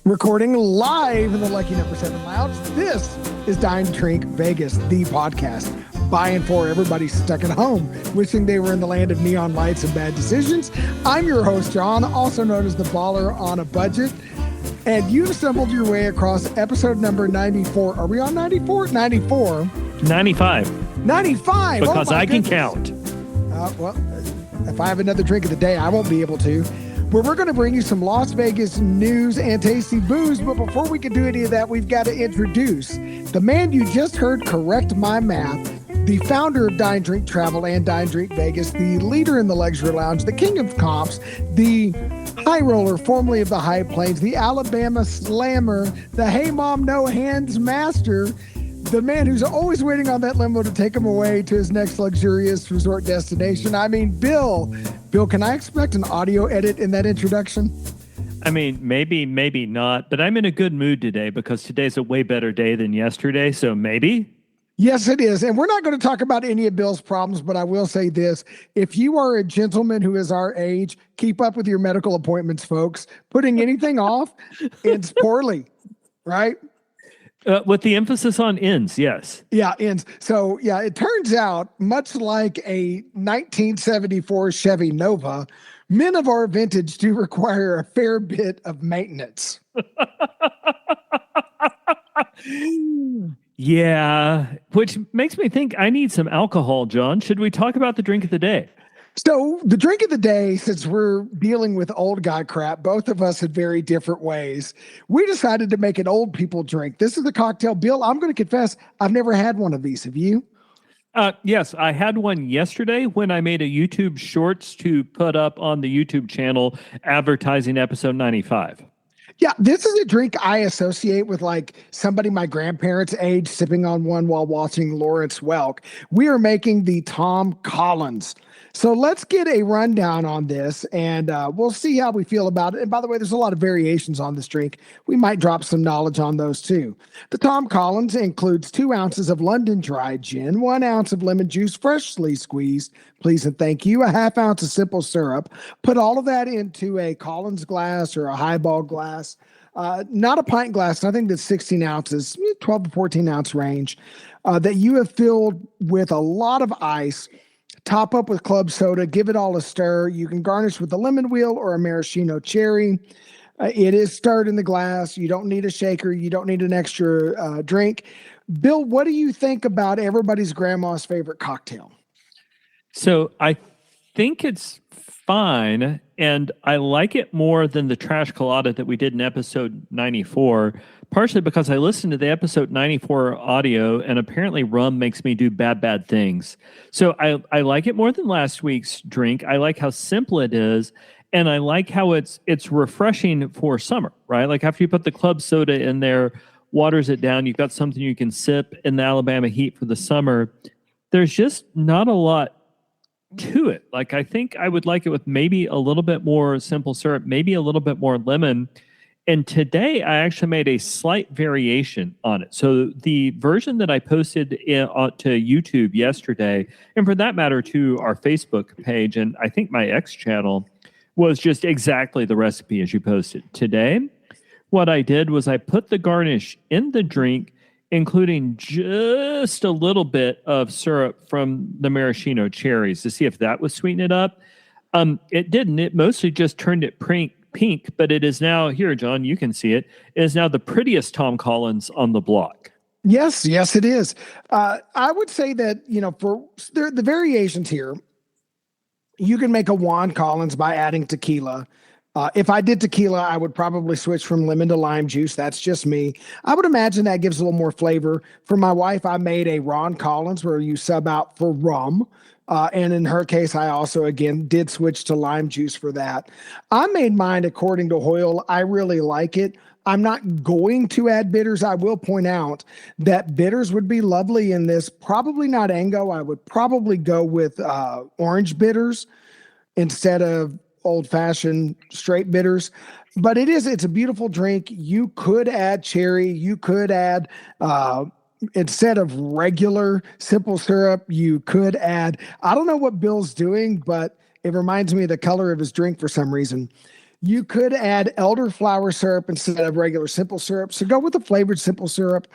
Recording live in the Lucky Number 7 Lounge. This is Dine, Drink, Vegas, the podcast by and for everybody stuck at home, wishing they were in the land of neon lights and bad decisions. I'm your host, John, also known as the Baller on a Budget. And you've stumbled your way across episode number 94. Are we on 94? 94. 95. 95. Because I can count. Well, if I have another drink of the day, I won't be able to. Where we're going to bring you some Las Vegas news and tasty booze. But before we can do any of that, we've got to introduce the man you just heard correct my math, the founder of Dine, Drink, Travel, and Dine, Drink, Vegas, the leader in the luxury lounge, the king of comps, the high roller, formerly of the High Plains, the Alabama slammer, the hey mom, no hands master, the man who's always waiting on that limo to take him away to his next luxurious resort destination. I mean, Bill, can I expect an audio edit in that introduction? I mean, maybe not, but I'm in a good mood today because today's a way better day than yesterday, so maybe. Yes, it is. And we're not going to talk about any of Bill's problems, but I will say this. If you are a gentleman who is our age, keep up with your medical appointments, folks. Putting anything off ends poorly, right? With the emphasis on ends, yes. Yeah, ends. So, yeah, it turns out, much like a 1974 Chevy Nova, men of our vintage do require a fair bit of maintenance. Yeah, which makes me think I need some alcohol, John. Should we talk about the drink of the day? So the drink of the day, since we're dealing with old guy crap, both of us in very different ways, we decided to make an old people drink. This is the cocktail. Bill, I'm going to confess, I've never had one of these. Have you? Yes, I had one yesterday when I made a YouTube shorts to put up on the YouTube channel advertising episode 95. Yeah, this is a drink I associate with like somebody my grandparents' age sipping on one while watching Lawrence Welk. We are making the Tom Collins. So let's get a rundown on this, and we'll see how we feel about it. And by the way, there's a lot of variations on this drink. We might drop some knowledge on those too. The Tom Collins includes 2 ounces of London Dry Gin, 1 ounce of lemon juice freshly squeezed, please and thank you, a half ounce of simple syrup. Put all of that into a Collins glass or a highball glass. Not a pint glass, I think that's 16 ounces, 12 to 14 ounce range, that you have filled with a lot of ice. Top up with club soda, give it all a stir. You can garnish with a lemon wheel or a maraschino cherry. It is stirred in the glass. You don't need a shaker. You don't need an extra drink. Bill, what do you think about everybody's grandma's favorite cocktail? So I think it's fine, and I like it more than the trash colada that we did in episode 94, partially because I listened to the episode 94 audio, and apparently rum makes me do bad things. So I like it more than last week's drink. I like how simple it is, and I like how it's refreshing for summer, right? Like after you put the club soda in there, waters it down, you've got something you can sip in the Alabama heat for the summer. There's just not a lot to it. Like I think I would like it with maybe a little bit more simple syrup, maybe a little bit more lemon. And today I actually made a slight variation on it. So the version that I posted to YouTube yesterday, and for that matter to our Facebook page and I think my X channel, was just exactly the recipe as you posted. Today, what I did was I put the garnish in the drink, including just a little bit of syrup from the maraschino cherries to see if that would sweeten it up. It didn't. It mostly just turned it pink, but it is now, here, John, you can see it, it is now the prettiest Tom Collins on the block. Yes, it is. I would say that, for the variations here, you can make a Juan Collins by adding tequila. If I did tequila, I would probably switch from lemon to lime juice. That's just me. I would imagine that gives a little more flavor. For my wife, I made a Ron Collins where you sub out for rum. And in her case, I also, again, did switch to lime juice for that. I made mine according to Hoyle. I really like it. I'm not going to add bitters. I will point out that bitters would be lovely in this. Probably not Ango. I would probably go with orange bitters instead of old-fashioned straight bitters. But it's a beautiful drink. You could add cherry. You could add instead of regular simple syrup, you could add, I don't know what Bill's doing, but it reminds me of the color of his drink for some reason. You could add elderflower syrup instead of regular simple syrup. So go with the flavored simple syrup.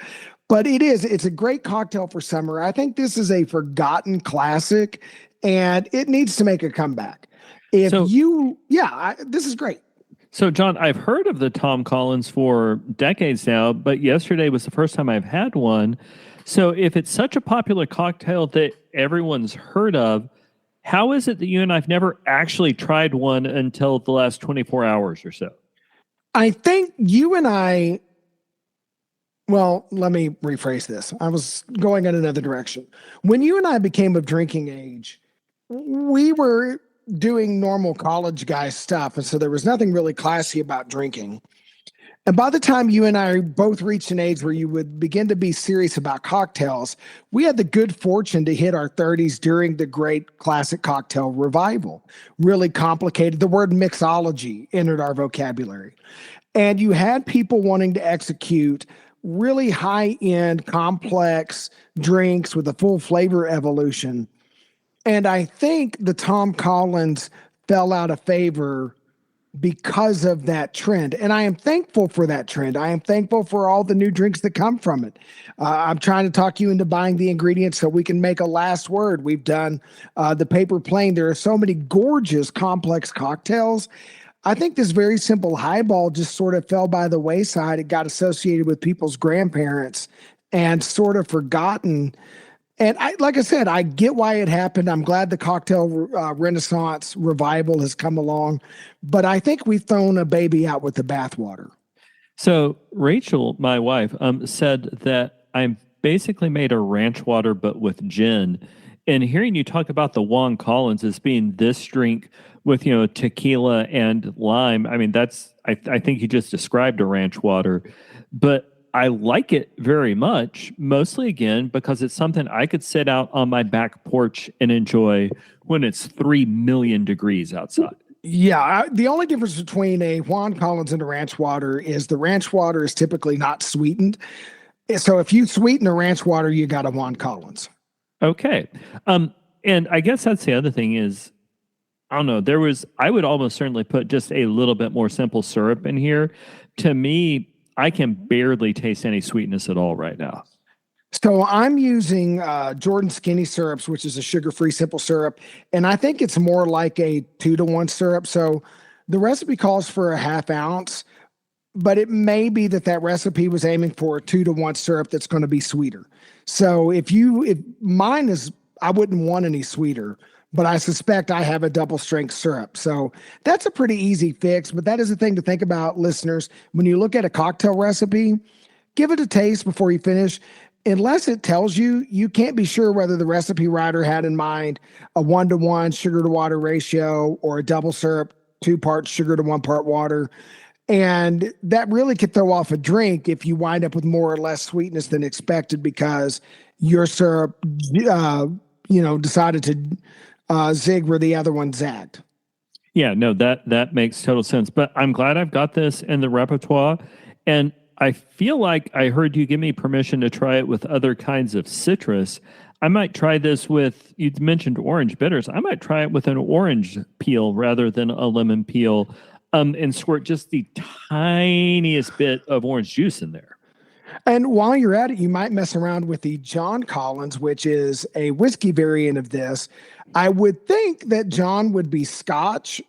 But it's a great cocktail for summer. I think this is a forgotten classic and it needs to make a comeback. If So, you, yeah, this is great. so John, I've heard of the Tom Collins for decades now, but yesterday was the first time I've had one. So, if it's such a popular cocktail that everyone's heard of, how is it that you and I've never actually tried one until the last 24 hours or so? I think you and I, well, let me rephrase this. I was going in another direction. When you and I became of drinking age, we were doing normal college guy stuff. And so there was nothing really classy about drinking. And by the time you and I both reached an age where you would begin to be serious about cocktails, we had the good fortune to hit our 30s during the great classic cocktail revival. Really complicated. The word mixology entered our vocabulary. And you had people wanting to execute really high end, complex drinks with a full flavor evolution. And I think the Tom Collins fell out of favor because of that trend. And I am thankful for that trend. I am thankful for all the new drinks that come from it. I'm trying to talk you into buying the ingredients so we can make a last word. We've done the paper plane. There are so many gorgeous, complex cocktails. I think this very simple highball just sort of fell by the wayside. It got associated with people's grandparents and sort of forgotten. And like I said, I get why it happened. I'm glad the cocktail renaissance revival has come along, but I think we've thrown a baby out with the bathwater. So Rachel, my wife, said that I'm basically made a ranch water, but with gin. And hearing you talk about the Juan Collins as being this drink with tequila and lime, I mean I think you just described a ranch water, but I like it very much, mostly again because it's something I could sit out on my back porch and enjoy when it's 3 million degrees outside. Yeah, the only difference between a Juan Collins and a ranch water is the ranch water is typically not sweetened. So if you sweeten a ranch water, you got a Juan Collins. Okay. And I guess that's the other thing is, I don't know, I would almost certainly put just a little bit more simple syrup in here. To me, I can barely taste any sweetness at all right now. So I'm using Jordan Skinny Syrups, which is a sugar-free simple syrup, and I think it's more like a 2-to-1 syrup. So the recipe calls for a half ounce, but it may be that recipe was aiming for a 2-to-1 syrup that's going to be sweeter. So if mine is, I wouldn't want any sweeter, but I suspect I have a double strength syrup. So that's a pretty easy fix, but that is the thing to think about, listeners. When you look at a cocktail recipe, give it a taste before you finish. Unless it tells you, you can't be sure whether the recipe writer had in mind a 1-to-1 sugar to water ratio or a double syrup, 2 parts sugar to 1 part water. And that really could throw off a drink if you wind up with more or less sweetness than expected because your syrup, decided to zig where the other one zagged. Yeah, no, that makes total sense. But I'm glad I've got this in the repertoire. And I feel like I heard you give me permission to try it with other kinds of citrus. I might try this with, you mentioned orange bitters. I might try it with an orange peel rather than a lemon peel, and squirt just the tiniest bit of orange juice in there. And while you're at it, you might mess around with the John Collins, which is a whiskey variant of this. I would think that John would be Scotch,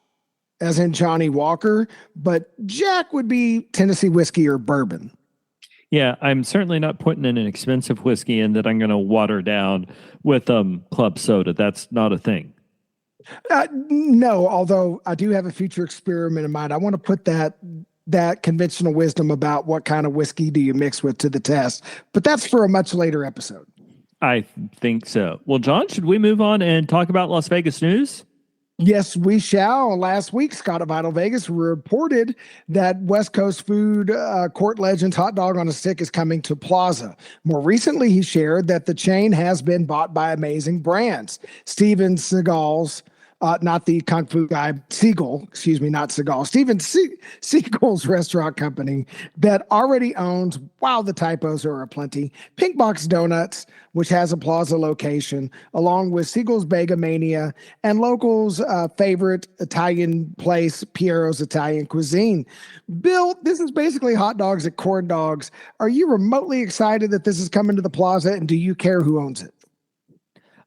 as in Johnny Walker, but Jack would be Tennessee whiskey or bourbon. Yeah, I'm certainly not putting in an expensive whiskey in that I'm going to water down with club soda. That's not a thing. No, although I do have a future experiment in mind. I want to put that conventional wisdom about what kind of whiskey do you mix with to the test, but that's for a much later episode. I think so. Well, John, should we move on and talk about Las Vegas news? Yes, we shall. Last week, Scott of Vital Vegas reported that West Coast food court legend's hot dog on a stick is coming to Plaza. More recently, he shared that the chain has been bought by amazing brands. Steven Seagal's not the kung fu guy, Siegel, excuse me, not Seagal, Siegel's restaurant company that already owns, wow, the typos are aplenty, Pink Box Donuts, which has a plaza location, along with Siegel's Bega Mania and locals' favorite Italian place, Piero's Italian Cuisine. Bill, this is basically hot dogs at corn dogs. Are you remotely excited that this is coming to the plaza, and do you care who owns it?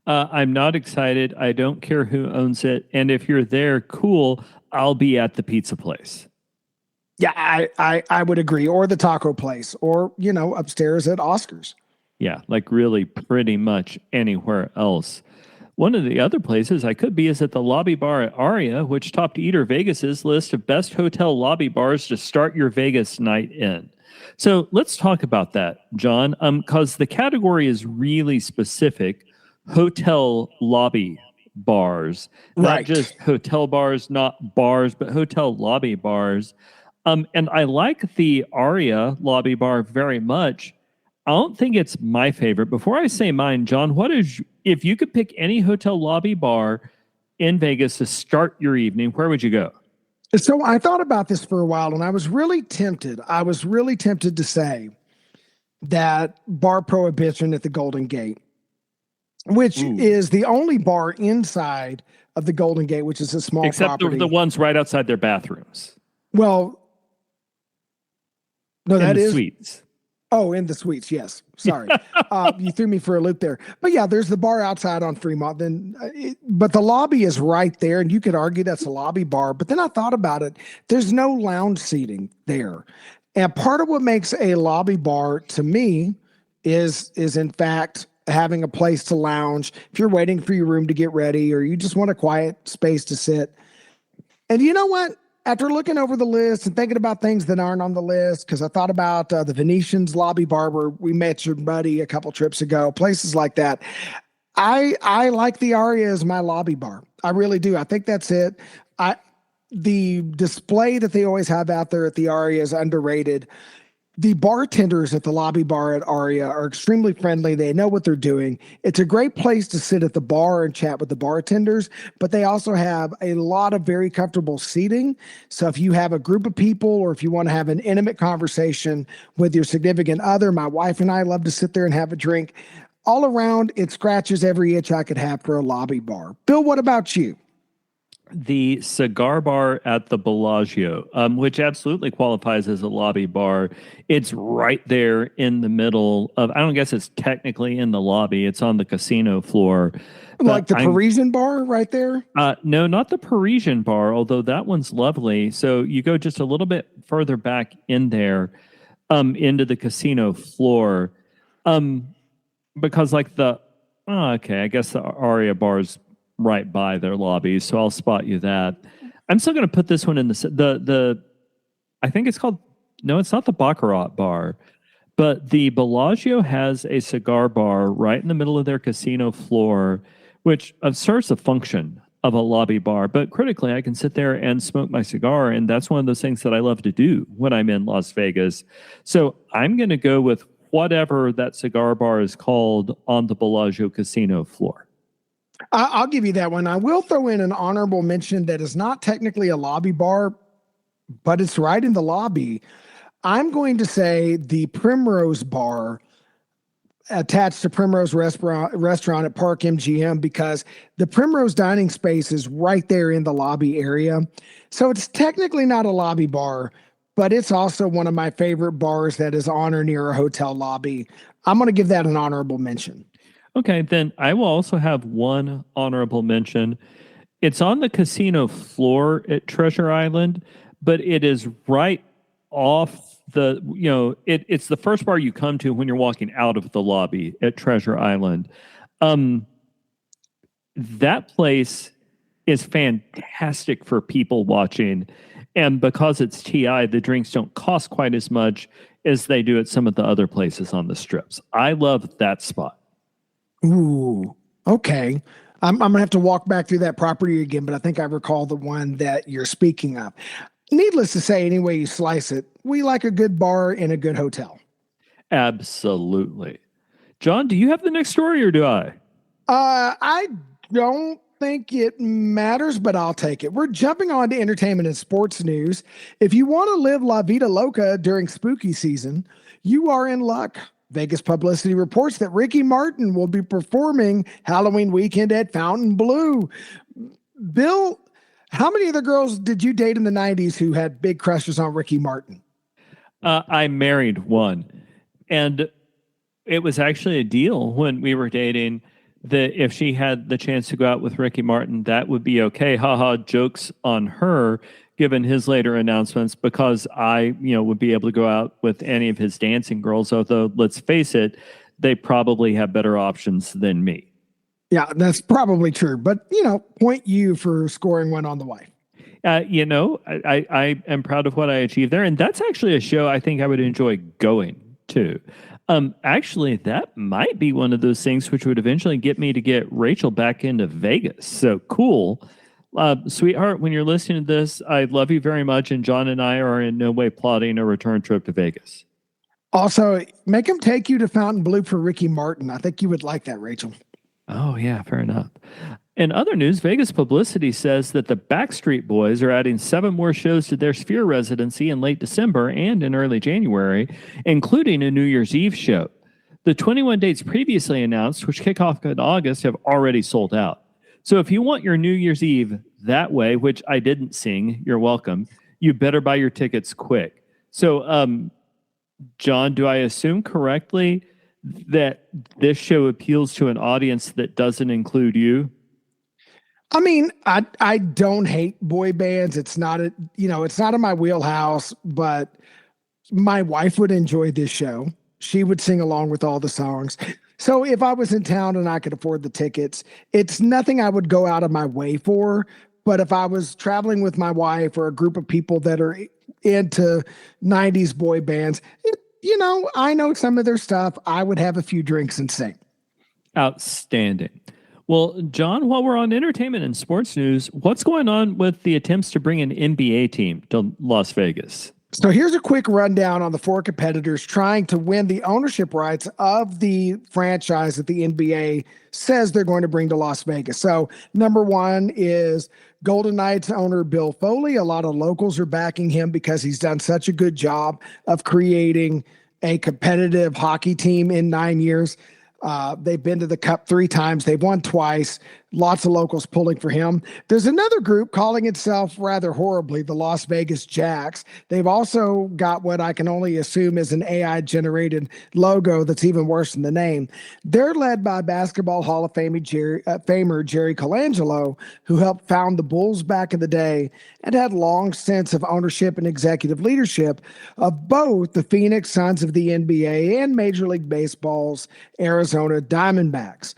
I'm not excited. I don't care who owns it. And if you're there, cool. I'll be at the pizza place. Yeah, I would agree. Or the taco place, or, upstairs at Oscar's. Yeah, like really pretty much anywhere else. One of the other places I could be is at the lobby bar at Aria, which topped Eater Vegas's list of best hotel lobby bars to start your Vegas night in. So let's talk about that, John, because the category is really specific. Hotel lobby bars, not Right. just hotel bars, not bars, but hotel lobby bars. And I like the Aria lobby bar very much. I don't think it's my favorite. Before I say mine, John, if you could pick any hotel lobby bar in Vegas to start your evening, where would you go? So I thought about this for a while, and I was really tempted. I was really tempted to say that Bar Prohibition at the Golden Gate, which Ooh. is the only bar inside of the Golden Gate, which is a small Except property. the ones right outside their bathrooms. Well, no, In that the is suites. Oh, in the suites. Yes. Sorry. You threw me for a loop there. But yeah, there's the bar outside on Fremont. But the lobby is right there. And you could argue that's a lobby bar. But then I thought about it. There's no lounge seating there. And part of what makes a lobby bar to me is in fact having a place to lounge. If you're waiting for your room to get ready or you just want a quiet space to sit. And you know what? After looking over the list and thinking about things that aren't on the list, because I thought about the Venetian's lobby bar where we met your buddy a couple trips ago, places like that. I like the Aria as my lobby bar. I really do. I think that's it. The display that they always have out there at the Aria is underrated. The bartenders at the lobby bar at Aria are extremely friendly. They know what they're doing. It's a great place to sit at the bar and chat with the bartenders, but they also have a lot of very comfortable seating. So if you have a group of people or if you want to have an intimate conversation with your significant other, my wife and I love to sit there and have a drink. All around, it scratches every itch I could have for a lobby bar. Bill, what about you? The cigar bar at the Bellagio, which absolutely qualifies as a lobby bar. It's right there in the middle of, I don't guess it's technically in the lobby. It's on the casino floor. Like the Parisian bar right there? No, not the Parisian bar, although that one's lovely. So you go just a little bit further back in there, into the casino floor. Because I guess the Aria bar's right by their lobbies, so I'll spot you that. I'm still going to put this one in the I think it's called, no, it's not the Baccarat bar, but the Bellagio has a cigar bar right in the middle of their casino floor, which serves the function of a lobby bar. But critically, I can sit there and smoke my cigar, and that's one of those things that I love to do when I'm in Las Vegas. So I'm going to go with whatever that cigar bar is called on the Bellagio casino floor. I'll give you that one. I will throw in an honorable mention that is not technically a lobby bar, but it's right in the lobby. I'm going to say the Primrose Bar attached to Primrose Restaurant at Park MGM, because the Primrose dining space is right there in the lobby area. So it's technically not a lobby bar, but it's also one of my favorite bars that is on or near a hotel lobby. I'm going to give that an honorable mention. Okay, then I will also have one honorable mention. It's on the casino floor at Treasure Island, but it is right off it's the first bar you come to when you're walking out of the lobby at Treasure Island. That place is fantastic for people watching. And because it's TI, the drinks don't cost quite as much as they do at some of the other places on the strips. I love that spot. Ooh, okay. I'm going to have to walk back through that property again, but I think I recall the one that you're speaking of. Needless to say, any way you slice it, we like a good bar in a good hotel. Absolutely. John, do you have the next story or do I? I don't think it matters, but I'll take it. We're jumping on to entertainment and sports news. If you want to live La Vida Loca during spooky season, you are in luck. Vegas publicity reports that Ricky Martin will be performing Halloween weekend at Fontainebleau. Bill, how many other girls did you date in the 90s who had big crushes on Ricky Martin? I married one, and it was actually a deal when we were dating that if she had the chance to go out with Ricky Martin, that would be okay. Haha, jokes on her, given his later announcements, because I, would be able to go out with any of his dancing girls. Although, let's face it, they probably have better options than me. Yeah, that's probably true. But, point you for scoring one on the wife. I am proud of what I achieved there. And that's actually a show I think I would enjoy going to. Actually, that might be one of those things which would eventually get me to get Rachel back into Vegas. So cool. Sweetheart, when you're listening to this, I love you very much. And John and I are in no way plotting a return trip to Vegas. Also, make him take you to Fontainebleau for Ricky Martin. I think you would like that, Rachel. Oh, yeah, fair enough. In other news, Vegas publicity says that the Backstreet Boys are adding 7 more shows to their Sphere residency in late December and in early January, including a New Year's Eve show. The 21 dates previously announced, which kick off in August, have already sold out. So if you want your New Year's Eve that way, which I didn't sing, you're welcome, you better buy your tickets quick. So, John, do I assume correctly that this show appeals to an audience that doesn't include you? I mean, I don't hate boy bands. It's not it's not in my wheelhouse, but my wife would enjoy this show. She would sing along with all the songs. So if I was in town and I could afford the tickets, it's nothing I would go out of my way for. But if I was traveling with my wife or a group of people that are into 90s boy bands, I know some of their stuff. I would have a few drinks and sing. Outstanding. Well, John, while we're on entertainment and sports news, what's going on with the attempts to bring an NBA team to Las Vegas? So here's a quick rundown on the 4 competitors trying to win the ownership rights of the franchise that the NBA says they're going to bring to Las Vegas. So number 1 is Golden Knights owner Bill Foley. A lot of locals are backing him because he's done such a good job of creating a competitive hockey team in 9 years. They've been to the Cup 3 times. They've won twice. Lots of locals pulling for him. There's another group calling itself rather horribly the Las Vegas Jacks. They've also got what I can only assume is an AI-generated logo that's even worse than the name. They're led by Basketball Hall of Famer Jerry Colangelo, who helped found the Bulls back in the day and had long stints of ownership and executive leadership of both the Phoenix Suns of the NBA and Major League Baseball's Arizona Diamondbacks.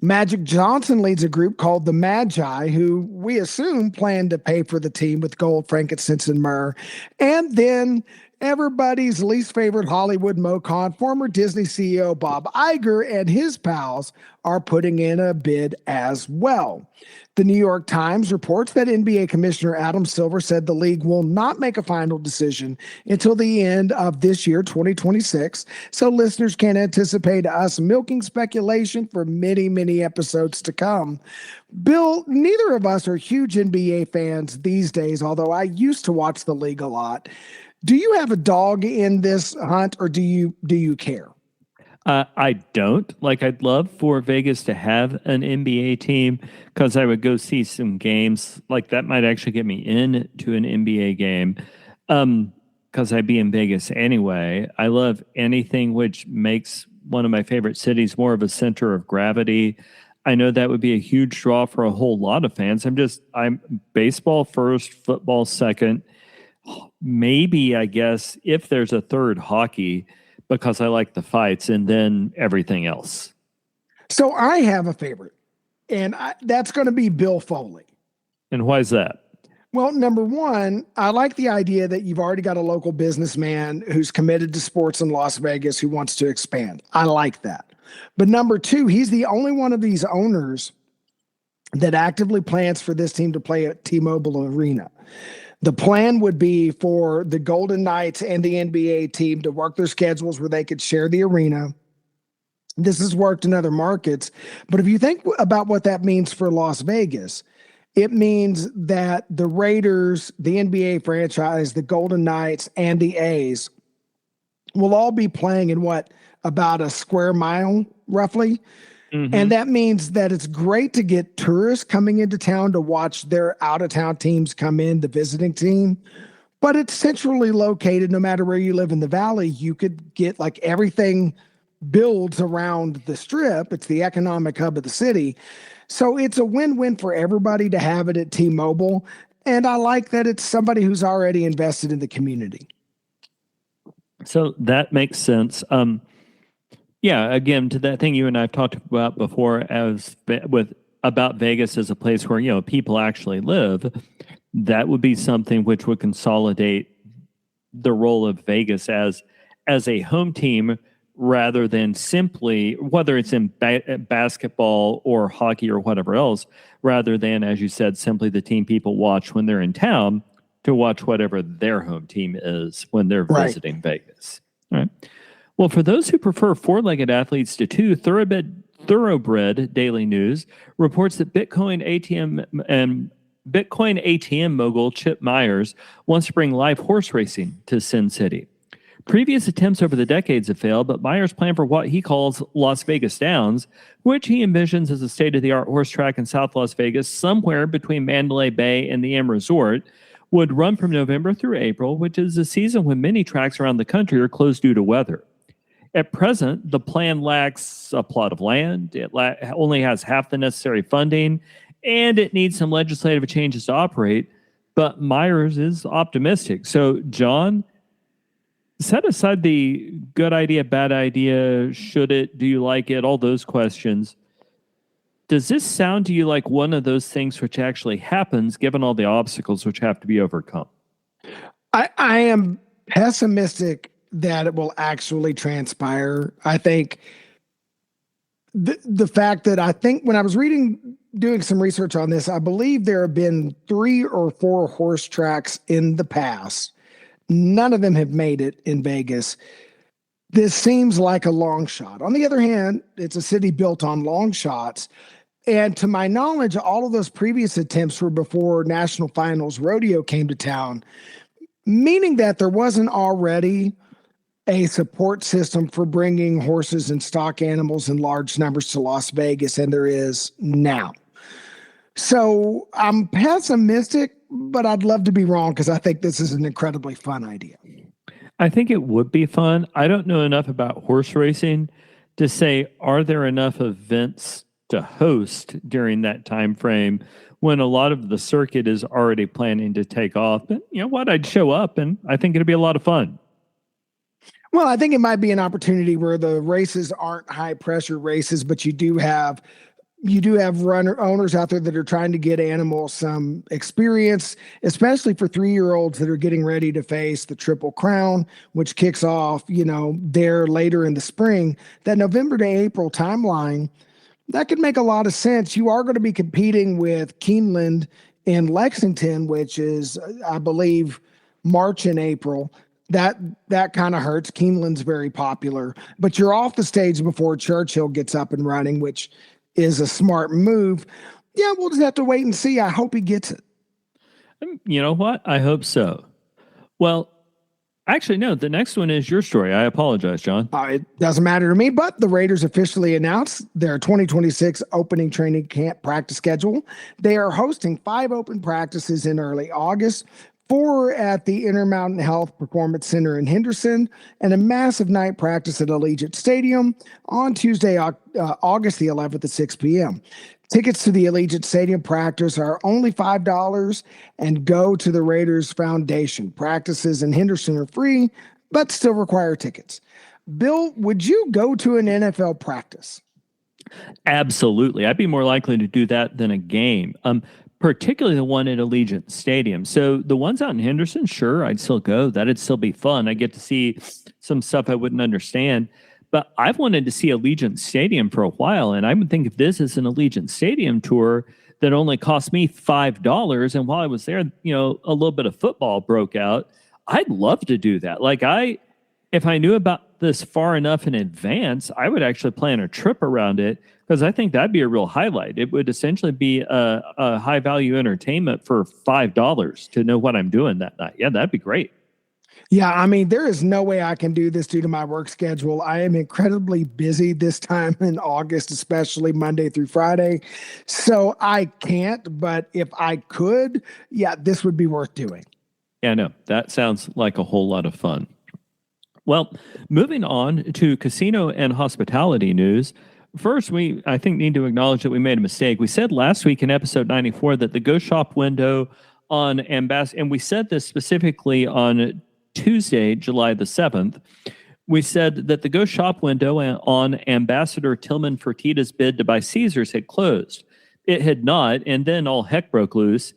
Magic Johnson leads a group called the Magi, who we assume plan to pay for the team with gold, frankincense, and myrrh. And then everybody's least favorite Hollywood MoCon, former Disney CEO Bob Iger and his pals are putting in a bid as well. The New York Times reports that NBA Commissioner Adam Silver said the league will not make a final decision until the end of this year, 2026. So listeners can anticipate us milking speculation for many, many episodes to come. Bill, neither of us are huge NBA fans these days, although I used to watch the league a lot. Do you have a dog in this hunt, or do you care? I don't. I'd love for Vegas to have an NBA team because I would go see some games. That might actually get me into an NBA game because I'd be in Vegas anyway. I love anything which makes one of my favorite cities more of a center of gravity. I know that would be a huge draw for a whole lot of fans. I'm baseball first, football second. Maybe, I guess, if there's a third, hockey, because I like the fights, and then everything else. So I have a favorite, and that's going to be Bill Foley. And why is that? Well, number 1, I like the idea that you've already got a local businessman who's committed to sports in Las Vegas who wants to expand. I like that. But number 2, he's the only one of these owners that actively plans for this team to play at T-Mobile Arena. The plan would be for the Golden Knights and the NBA team to work their schedules where they could share the arena. This has worked in other markets. But if you think about what that means for Las Vegas, it means that the Raiders, the NBA franchise, the Golden Knights, and the A's will all be playing in what, about a square mile, roughly. And that means that it's great to get tourists coming into town to watch their out of town teams come in, the visiting team. But it's centrally located. No matter where you live in the valley, you could get like everything builds around the strip. It's the economic hub of the city. So it's a win-win for everybody to have it at T-Mobile. And I like that it's somebody who's already invested in the community. So that makes sense. Yeah, again, to that thing you and I have talked about before, about Vegas as a place where people actually live, that would be something which would consolidate the role of Vegas as a home team rather than simply, whether it's in basketball or hockey or whatever else, rather than, as you said, simply the team people watch when they're in town to watch whatever their home team is when they're visiting Vegas. All right. Well, for those who prefer four-legged athletes to two, Thoroughbred Daily News reports that Bitcoin ATM mogul Chip Myers wants to bring live horse racing to Sin City. Previous attempts over the decades have failed, but Myers' plan for what he calls Las Vegas Downs, which he envisions as a state-of-the-art horse track in South Las Vegas, somewhere between Mandalay Bay and the M Resort, would run from November through April, which is a season when many tracks around the country are closed due to weather. At present, the plan lacks a plot of land, it only has half the necessary funding, and it needs some legislative changes to operate, but Myers is optimistic. So, John, set aside the good idea, bad idea, should it, do you like it, all those questions. Does this sound to you like one of those things which actually happens, given all the obstacles which have to be overcome? I am pessimistic that it will actually transpire. I think the fact that when I was doing some research on this, I believe there have been 3 or 4 horse tracks in the past. None of them have made it in Vegas. This seems like a long shot. On the other hand, it's a city built on long shots. And to my knowledge, all of those previous attempts were before National Finals Rodeo came to town, meaning that there wasn't already a support system for bringing horses and stock animals in large numbers to Las Vegas, and there is now. So I'm pessimistic, but I'd love to be wrong because I think this is an incredibly fun idea. I think it would be fun. I don't know enough about horse racing to say, are there enough events to host during that time frame when a lot of the circuit is already planning to take off? But you know what? I'd show up, and I think it'd be a lot of fun. Well, I think it might be an opportunity where the races aren't high pressure races, but you do have owners out there that are trying to get animals some experience, especially for 3-year-olds that are getting ready to face the Triple Crown, which kicks off, there later in the spring. That November to April timeline, that could make a lot of sense. You are going to be competing with Keeneland in Lexington, which is, I believe, March and April. That kind of hurts. Keeneland's very popular, but you're off the stage before Churchill gets up and running, which is a smart move. Yeah, we'll just have to wait and see. I hope he gets it. You know what? I hope so. Well, actually, no, the next one is your story. I apologize, John. It doesn't matter to me, but the Raiders officially announced their 2026 opening training camp practice schedule. They are hosting 5 open practices in early August, 4 at the Intermountain Health Performance Center in Henderson, and a massive night practice at Allegiant Stadium on Tuesday, August the 11th at 6 p.m. Tickets to the Allegiant Stadium practice are only $5 and go to the Raiders Foundation. Practices in Henderson are free, but still require tickets. Bill, would you go to an NFL practice? Absolutely. I'd be more likely to do that than a game. Particularly the one at Allegiant Stadium. So the ones out in Henderson, sure, I'd still go. That'd still be fun. I get to see some stuff I wouldn't understand. But I've wanted to see Allegiant Stadium for a while, and I would think if this is an Allegiant Stadium tour that only cost me $5, and while I was there, a little bit of football broke out, I'd love to do that. If I knew about this far enough in advance, I would actually plan a trip around it because I think that'd be a real highlight. It would essentially be a high value entertainment for $5 to know what I'm doing that night. Yeah, that'd be great. Yeah, I mean, there is no way I can do this due to my work schedule. I am incredibly busy this time in August, especially Monday through Friday. So I can't, but if I could, yeah, this would be worth doing. Yeah, no, that sounds like a whole lot of fun. Well, moving on to casino and hospitality news. First, we, I think, need to acknowledge that we made a mistake. We said last week in episode 94 that the Ghost Shop window on Ambassador, and we said this specifically on Tuesday, July the 7th, we said that the Ghost Shop window on Ambassador Tillman Fertitta's bid to buy Caesars had closed. It had not, and then all heck broke loose.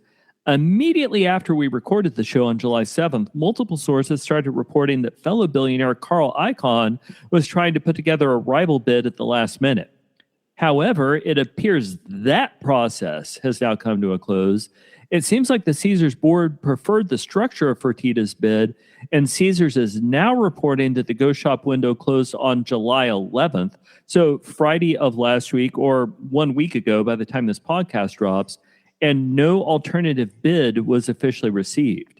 Immediately after we recorded the show on July 7th, multiple sources started reporting that fellow billionaire Carl Icahn was trying to put together a rival bid at the last minute. However, it appears that process has now come to a close. It seems like the Caesars board preferred the structure of Fertitta's bid, and Caesars is now reporting that the Ghost Shop window closed on July 11th. So Friday of last week, or 1 week ago by the time this podcast drops, and no alternative bid was officially received.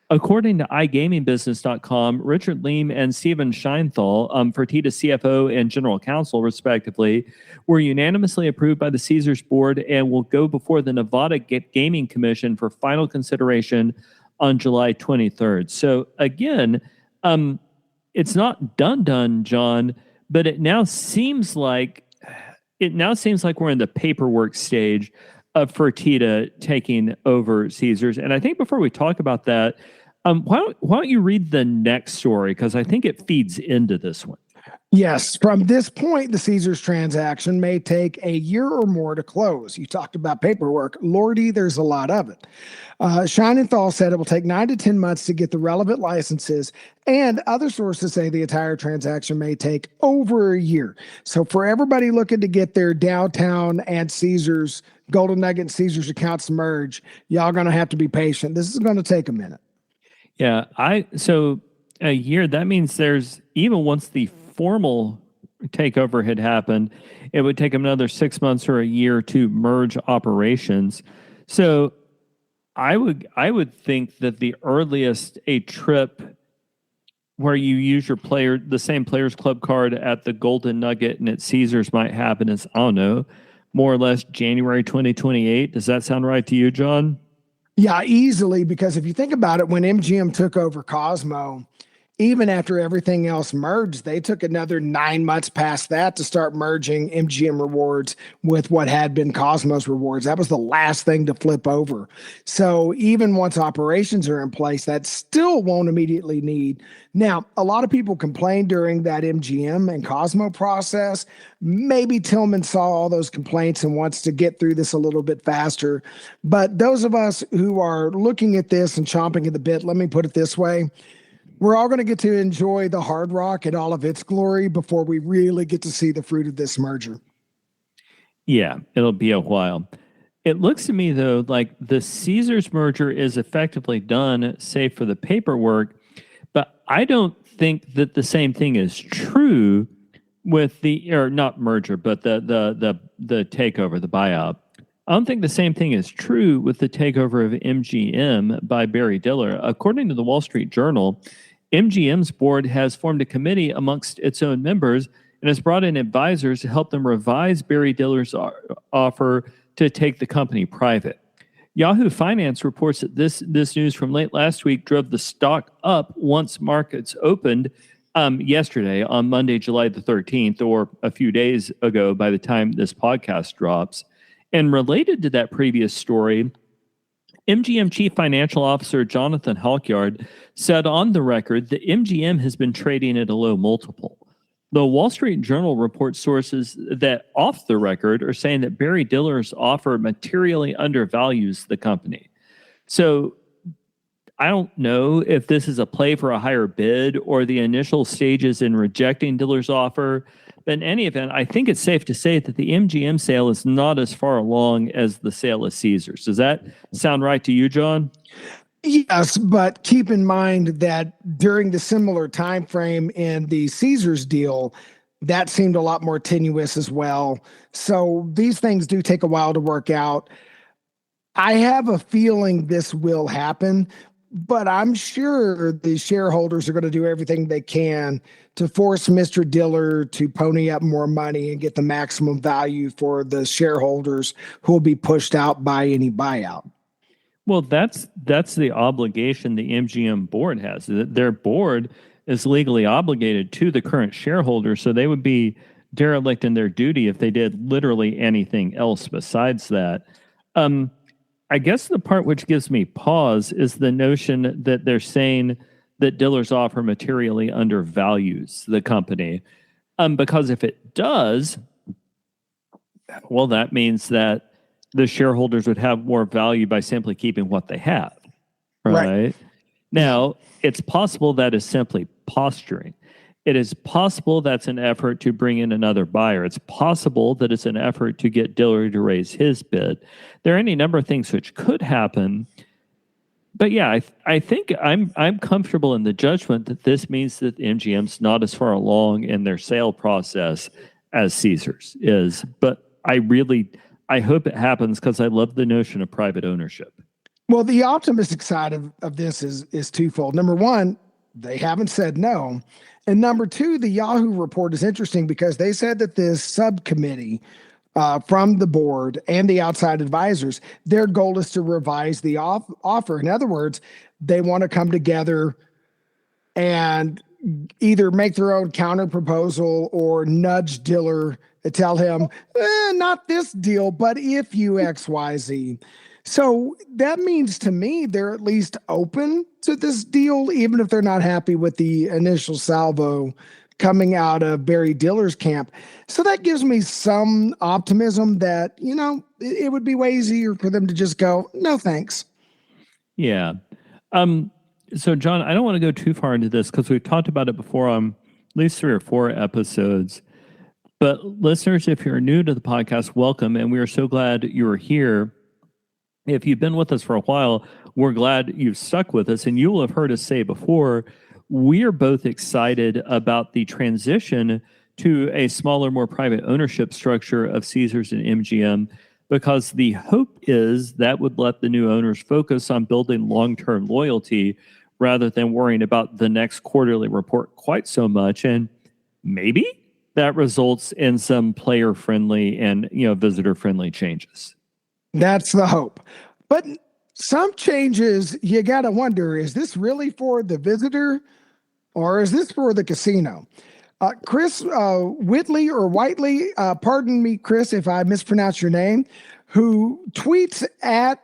According to iGamingBusiness.com, Richard Leem and Steven Scheinthal, Fertitta's CFO and General Counsel, respectively, were unanimously approved by the Caesars board and will go before the Nevada Gaming Commission for final consideration on July 23rd. So again, it's not done, John, but it now seems like we're in the paperwork stage of Fertitta taking over Caesars. And I think before we talk about that, why don't you read the next story? Because I think it feeds into this one. Yes, from this point, the Caesars transaction may take a year or more to close. You talked about paperwork. Lordy, there's a lot of it. Scheinenthal said it will take 9 to 10 months to get the relevant licenses, and other sources say the entire transaction may take over a year. So for everybody looking to get their downtown and Caesars, Golden Nugget and Caesars accounts merge, y'all going to have to be patient. This is going to take a minute. Yeah, so a year, that means there's, even once the formal takeover had happened, it would take them another 6 months or a year to merge operations. So I would think that the earliest a trip where you use the same Players Club card at the Golden Nugget and at Caesars might happen is, I don't know, more or less January 2028. Does that sound right to you, John? Yeah, easily, because if you think about it, when MGM took over Cosmo, even after everything else merged, they took another 9 months past that to start merging MGM rewards with what had been Cosmos rewards. That was the last thing to flip over. So even once operations are in place, that still won't immediately need. Now, a lot of people complained during that MGM and Cosmo process. Maybe Tillman saw all those complaints and wants to get through this a little bit faster. But those of us who are looking at this and chomping at the bit, let me put it this way. We're all going to get to enjoy the Hard Rock in all of its glory before we really get to see the fruit of this merger. Yeah, it'll be a while. It looks to me, though, like the Caesars merger is effectively done, save for the paperwork. But I don't think that the same thing is true with not merger, but the takeover, the buyout. I don't think the same thing is true with the takeover of MGM by Barry Diller. According to the Wall Street Journal, MGM's board has formed a committee amongst its own members and has brought in advisors to help them revise Barry Diller's offer to take the company private. Yahoo Finance reports that this news from late last week drove the stock up once markets opened yesterday on Monday, July the 13th, or a few days ago by the time this podcast drops. And related to that previous story, MGM Chief Financial Officer Jonathan Halkyard said on the record that MGM has been trading at a low multiple. The Wall Street Journal reports sources that off the record are saying that Barry Diller's offer materially undervalues the company. So I don't know if this is a play for a higher bid or the initial stages in rejecting Diller's offer. But in any event, I think it's safe to say that the MGM sale is not as far along as the sale of Caesars. Does that sound right to you, John? Yes, but keep in mind that during the similar time frame in the Caesars deal, that seemed a lot more tenuous as well. So these things do take a while to work out. I have a feeling this will happen, but I'm sure the shareholders are going to do everything they can to force Mr. Diller to pony up more money and get the maximum value for the shareholders who will be pushed out by any buyout. Well, that's the obligation the MGM board has. Their board is legally obligated to the current shareholders, so they would be derelict in their duty if they did literally anything else besides that. Um, I guess the part which gives me pause is the notion that they're saying that Diller's offer materially undervalues the company. Because if it does, well, that means that the shareholders would have more value by simply keeping what they have, Right. right? Now, it's possible that is simply posturing. It is possible that's an effort to bring in another buyer. It's possible that it's an effort to get Diller to raise his bid. There are any number of things which could happen. But yeah, I think I'm comfortable in the judgment that this means that MGM's not as far along in their sale process as Caesars is. But I hope it happens because I love the notion of private ownership. Well, the optimistic side of this is twofold. Number one, they haven't said no. And number two, the Yahoo report is interesting because they said that this subcommittee from the board and the outside advisors, their goal is to revise the offer. In other words, they want to come together and either make their own counter proposal or nudge Diller to tell him, not this deal, but if you XYZ. So that means to me they're at least open to this deal, even if they're not happy with the initial salvo coming out of Barry Diller's camp. So that gives me some optimism that, it would be way easier for them to just go, no, thanks. Yeah. So, John, I don't want to go too far into this because we've talked about it before on at least 3 or 4 episodes. But listeners, if you're new to the podcast, welcome. And we are so glad you're here. If you've been with us for a while, we're glad you've stuck with us. And you will have heard us say before, we are both excited about the transition to a smaller, more private ownership structure of Caesars and MGM, because the hope is that would let the new owners focus on building long-term loyalty rather than worrying about the next quarterly report quite so much. And maybe that results in some player-friendly and visitor-friendly changes. That's the hope. But some changes, you got to wonder, is this really for the visitor or is this for the casino? Chris Whitley or Whiteley, pardon me, Chris, if I mispronounce your name, who tweets at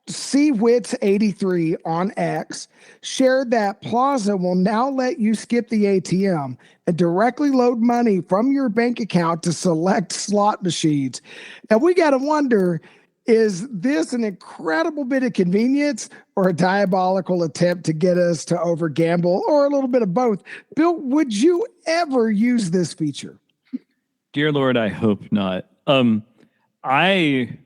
CWits83 on X, shared that Plaza will now let you skip the ATM and directly load money from your bank account to select slot machines. Now we got to wonder, is this an incredible bit of convenience or a diabolical attempt to get us to over gamble, or a little bit of both? Bill, would you ever use this feature? Dear Lord, I hope not. I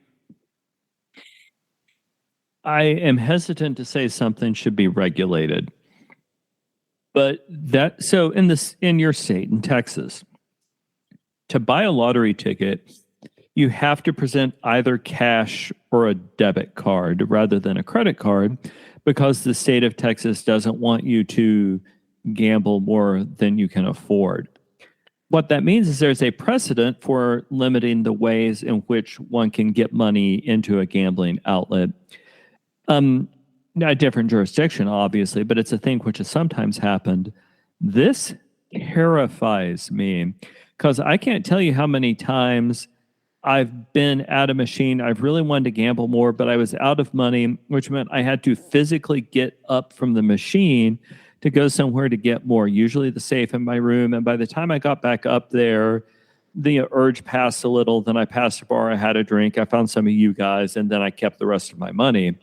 am hesitant to say something should be regulated. But in your state, in Texas, to buy a lottery ticket, you have to present either cash or a debit card rather than a credit card, because the state of Texas doesn't want you to gamble more than you can afford. What that means is there's a precedent for limiting the ways in which one can get money into a gambling outlet. A different jurisdiction, obviously, but it's a thing which has sometimes happened. This terrifies me because I can't tell you how many times I've been at a machine. I've really wanted to gamble more, but I was out of money, which meant I had to physically get up from the machine to go somewhere to get more, usually the safe in my room. And by the time I got back up there, the urge passed a little. Then I passed a bar, I had a drink, I found some of you guys, and then I kept the rest of my money.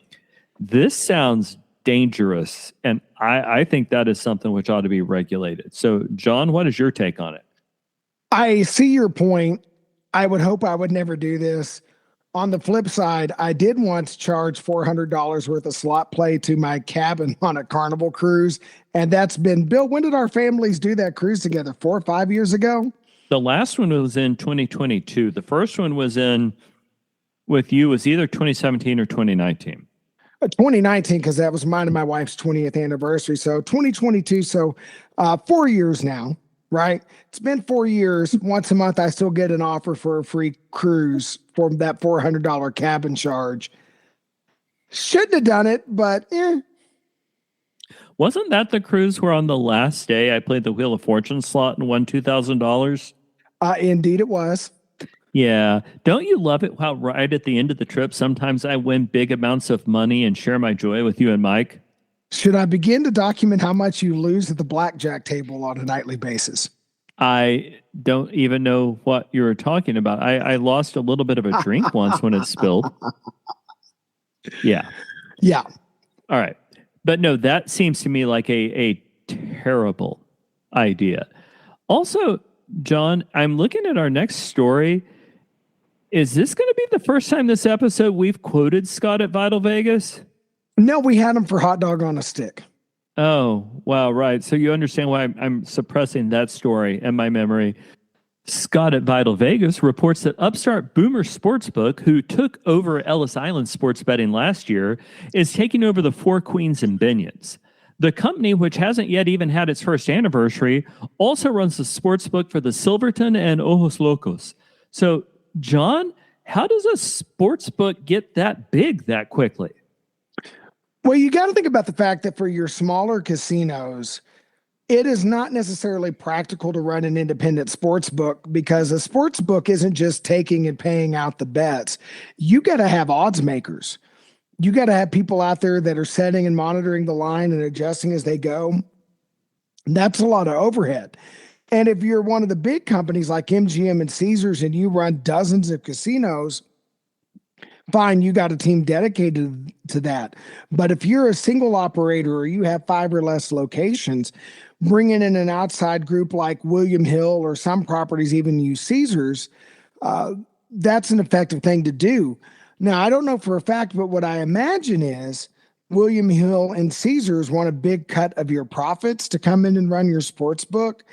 This sounds dangerous, and I think that is something which ought to be regulated. So, John, what is your take on it? I see your point. I would hope I would never do this. On the flip side, I did once charge $400 worth of slot play to my cabin on a Carnival cruise. And that's been, Bill, when did our families do that cruise together? 4 or 5 years ago? The last one was in 2022. The first one was in with you was either 2017 or 2019. 2019, because that was mine and my wife's 20th anniversary. So 2022. So 4 years now, right? It's been 4 years. Once a month, I still get an offer for a free cruise for that $400 cabin charge. Shouldn't have done it, but Wasn't that the cruise where on the last day I played the Wheel of Fortune slot and won $2,000? Indeed it was. Yeah. Don't you love it how right at the end of the trip, sometimes I win big amounts of money and share my joy with you and Mike? Should I begin to document how much you lose at the blackjack table on a nightly basis? I don't even know what you were talking about. I lost a little bit of a drink once when it spilled. Yeah. Yeah. All right. But no, that seems to me like a terrible idea. Also, John, I'm looking at our next story. Is this going to be the first time this episode we've quoted Scott at Vital Vegas? No, we had him for hot dog on a stick. Oh, wow, right. So you understand why I'm suppressing that story in my memory. Scott at Vital Vegas reports that upstart Boomer Sportsbook, who took over Ellis Island sports betting last year, is taking over the Four Queens and Binions. The company, which hasn't yet even had its first anniversary, also runs the sportsbook for the Silverton and Ojos Locos. So, John, how does a sportsbook get that big that quickly? Well, you got to think about the fact that for your smaller casinos, it is not necessarily practical to run an independent sports book because a sports book isn't just taking and paying out the bets. You got to have odds makers. You got to have people out there that are setting and monitoring the line and adjusting as they go. That's a lot of overhead. And if you're one of the big companies like MGM and Caesars and you run dozens of casinos, fine, you got a team dedicated to that. But if you're a single operator or you have 5 or less locations, bringing in an outside group like William Hill or some properties even use Caesars, that's an effective thing to do. Now, I don't know for a fact, but what I imagine is William Hill and Caesars want a big cut of your profits to come in and run your sports book.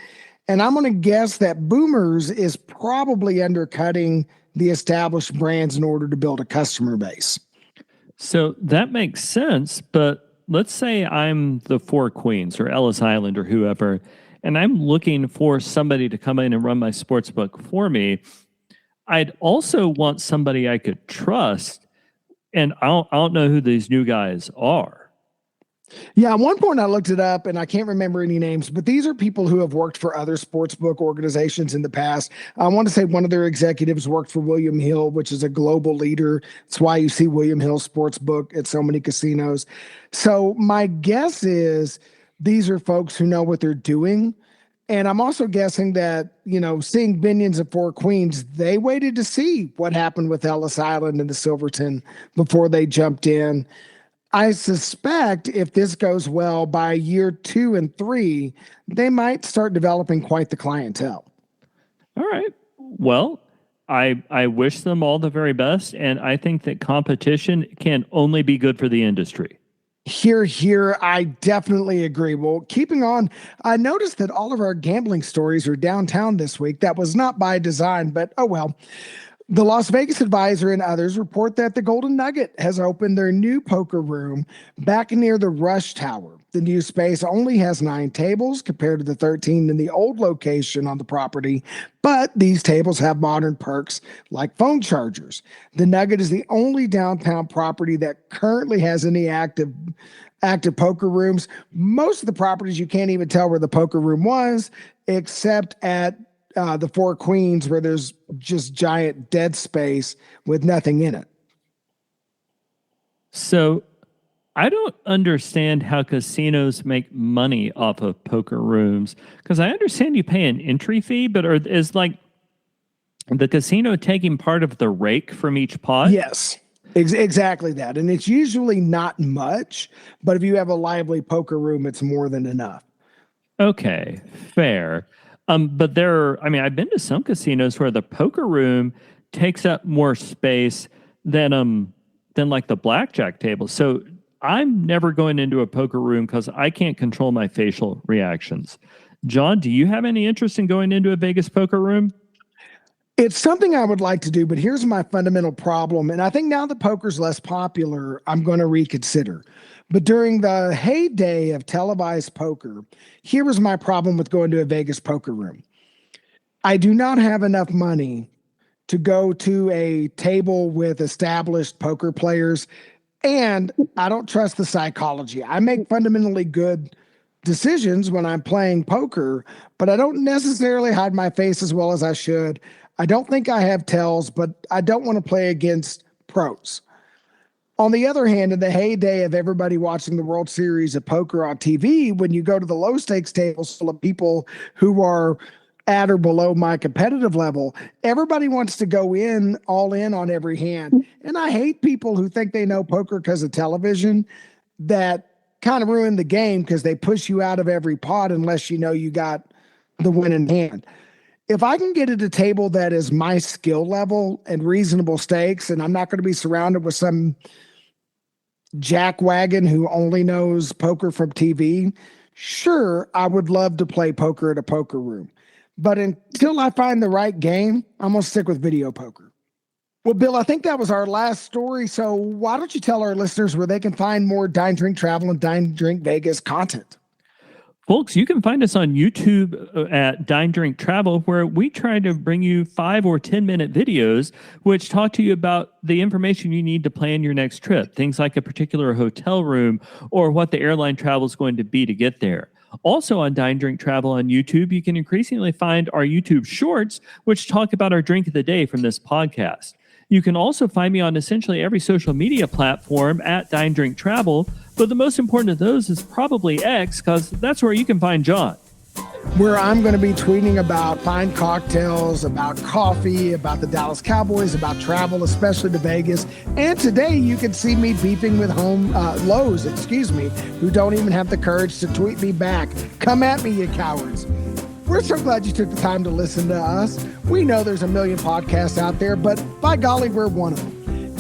And I'm going to guess that Boomers is probably undercutting the established brands in order to build a customer base. So that makes sense, but let's say I'm the Four Queens or Ellis Island or whoever, and I'm looking for somebody to come in and run my sports book for me. I'd also want somebody I could trust, and I don't know who these new guys are. Yeah, at one point I looked it up and I can't remember any names, but these are people who have worked for other sportsbook organizations in the past. I want to say one of their executives worked for William Hill, which is a global leader. That's why you see William Hill Sportsbook at so many casinos. So my guess is these are folks who know what they're doing. And I'm also guessing that, seeing Binions and Four Queens, they waited to see what happened with Ellis Island and the Silverton before they jumped in. I suspect if this goes well by year 2 and 3, they might start developing quite the clientele. All right. Well, I wish them all the very best, and I think that competition can only be good for the industry. Here, I definitely agree. Well, keeping on, I noticed that all of our gambling stories are downtown this week. That was not by design, but oh well. The Las Vegas Advisor and others report that the Golden Nugget has opened their new poker room back near the Rush Tower. The new space only has 9 tables compared to the 13 in the old location on the property, but these tables have modern perks like phone chargers. The Nugget is the only downtown property that currently has any active poker rooms. Most of the properties you can't even tell where the poker room was, except at the Four Queens, where there's just giant dead space with nothing in it. So I don't understand how casinos make money off of poker rooms, because I understand you pay an entry fee, but is like the casino taking part of the rake from each pot? Yes, exactly that. And it's usually not much, but if you have a lively poker room, it's more than enough. Okay, fair. But I've been to some casinos where the poker room takes up more space than like the blackjack table. So I'm never going into a poker room because I can't control my facial reactions. John, do you have any interest in going into a Vegas poker room? It's something I would like to do, but here's my fundamental problem. And I think now that poker's less popular, I'm going to reconsider. But during the heyday of televised poker, here was my problem with going to a Vegas poker room. I do not have enough money to go to a table with established poker players, and I don't trust the psychology. I make fundamentally good decisions when I'm playing poker, but I don't necessarily hide my face as well as I should. I don't think I have tells, but I don't want to play against pros. On the other hand, in the heyday of everybody watching the World Series of Poker on TV, when you go to the low stakes tables full of people who are at or below my competitive level, everybody wants to go in all in on every hand. And I hate people who think they know poker because of television that kind of ruin the game because they push you out of every pot unless you know you got the winning hand. If I can get at a table that is my skill level and reasonable stakes, and I'm not going to be surrounded with some jackwagon who only knows poker from TV, sure, I would love to play poker at a poker room. But until I find the right game, I'm going to stick with video poker. Well, Bill, I think that was our last story. So why don't you tell our listeners where they can find more Dine, Drink, Travel, and Dine, Drink Vegas content? Folks, you can find us on YouTube at Dine, Drink, Travel, where we try to bring you 5 or 10-minute videos which talk to you about the information you need to plan your next trip, things like a particular hotel room or what the airline travel is going to be to get there. Also on Dine, Drink, Travel on YouTube, you can increasingly find our YouTube shorts, which talk about our drink of the day from this podcast. You can also find me on essentially every social media platform at Dine, Drink, Travel, but the most important of those is probably X, because that's where you can find John. Where I'm going to be tweeting about fine cocktails, about coffee, about the Dallas Cowboys, about travel, especially to Vegas. And today you can see me beefing with Lowe's, who don't even have the courage to tweet me back. Come at me, you cowards. We're so glad you took the time to listen to us. We know there's a million podcasts out there, but by golly, we're one of them.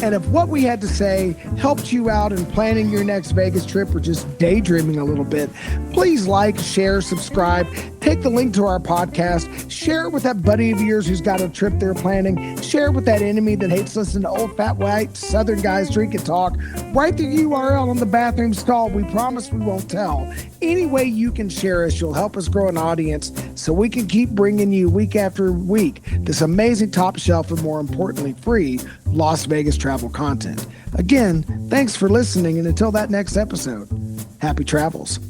And if what we had to say helped you out in planning your next Vegas trip or just daydreaming a little bit, please like, share, subscribe, take the link to our podcast, share it with that buddy of yours who's got a trip they're planning, share it with that enemy that hates listening to old fat white Southern guys drink and talk. Write the URL on the bathroom stall. We promise we won't tell. Any way you can share us, you'll help us grow an audience so we can keep bringing you week after week this amazing top shelf and more importantly free Las Vegas travel content. Again, thanks for listening, and until that next episode, happy travels.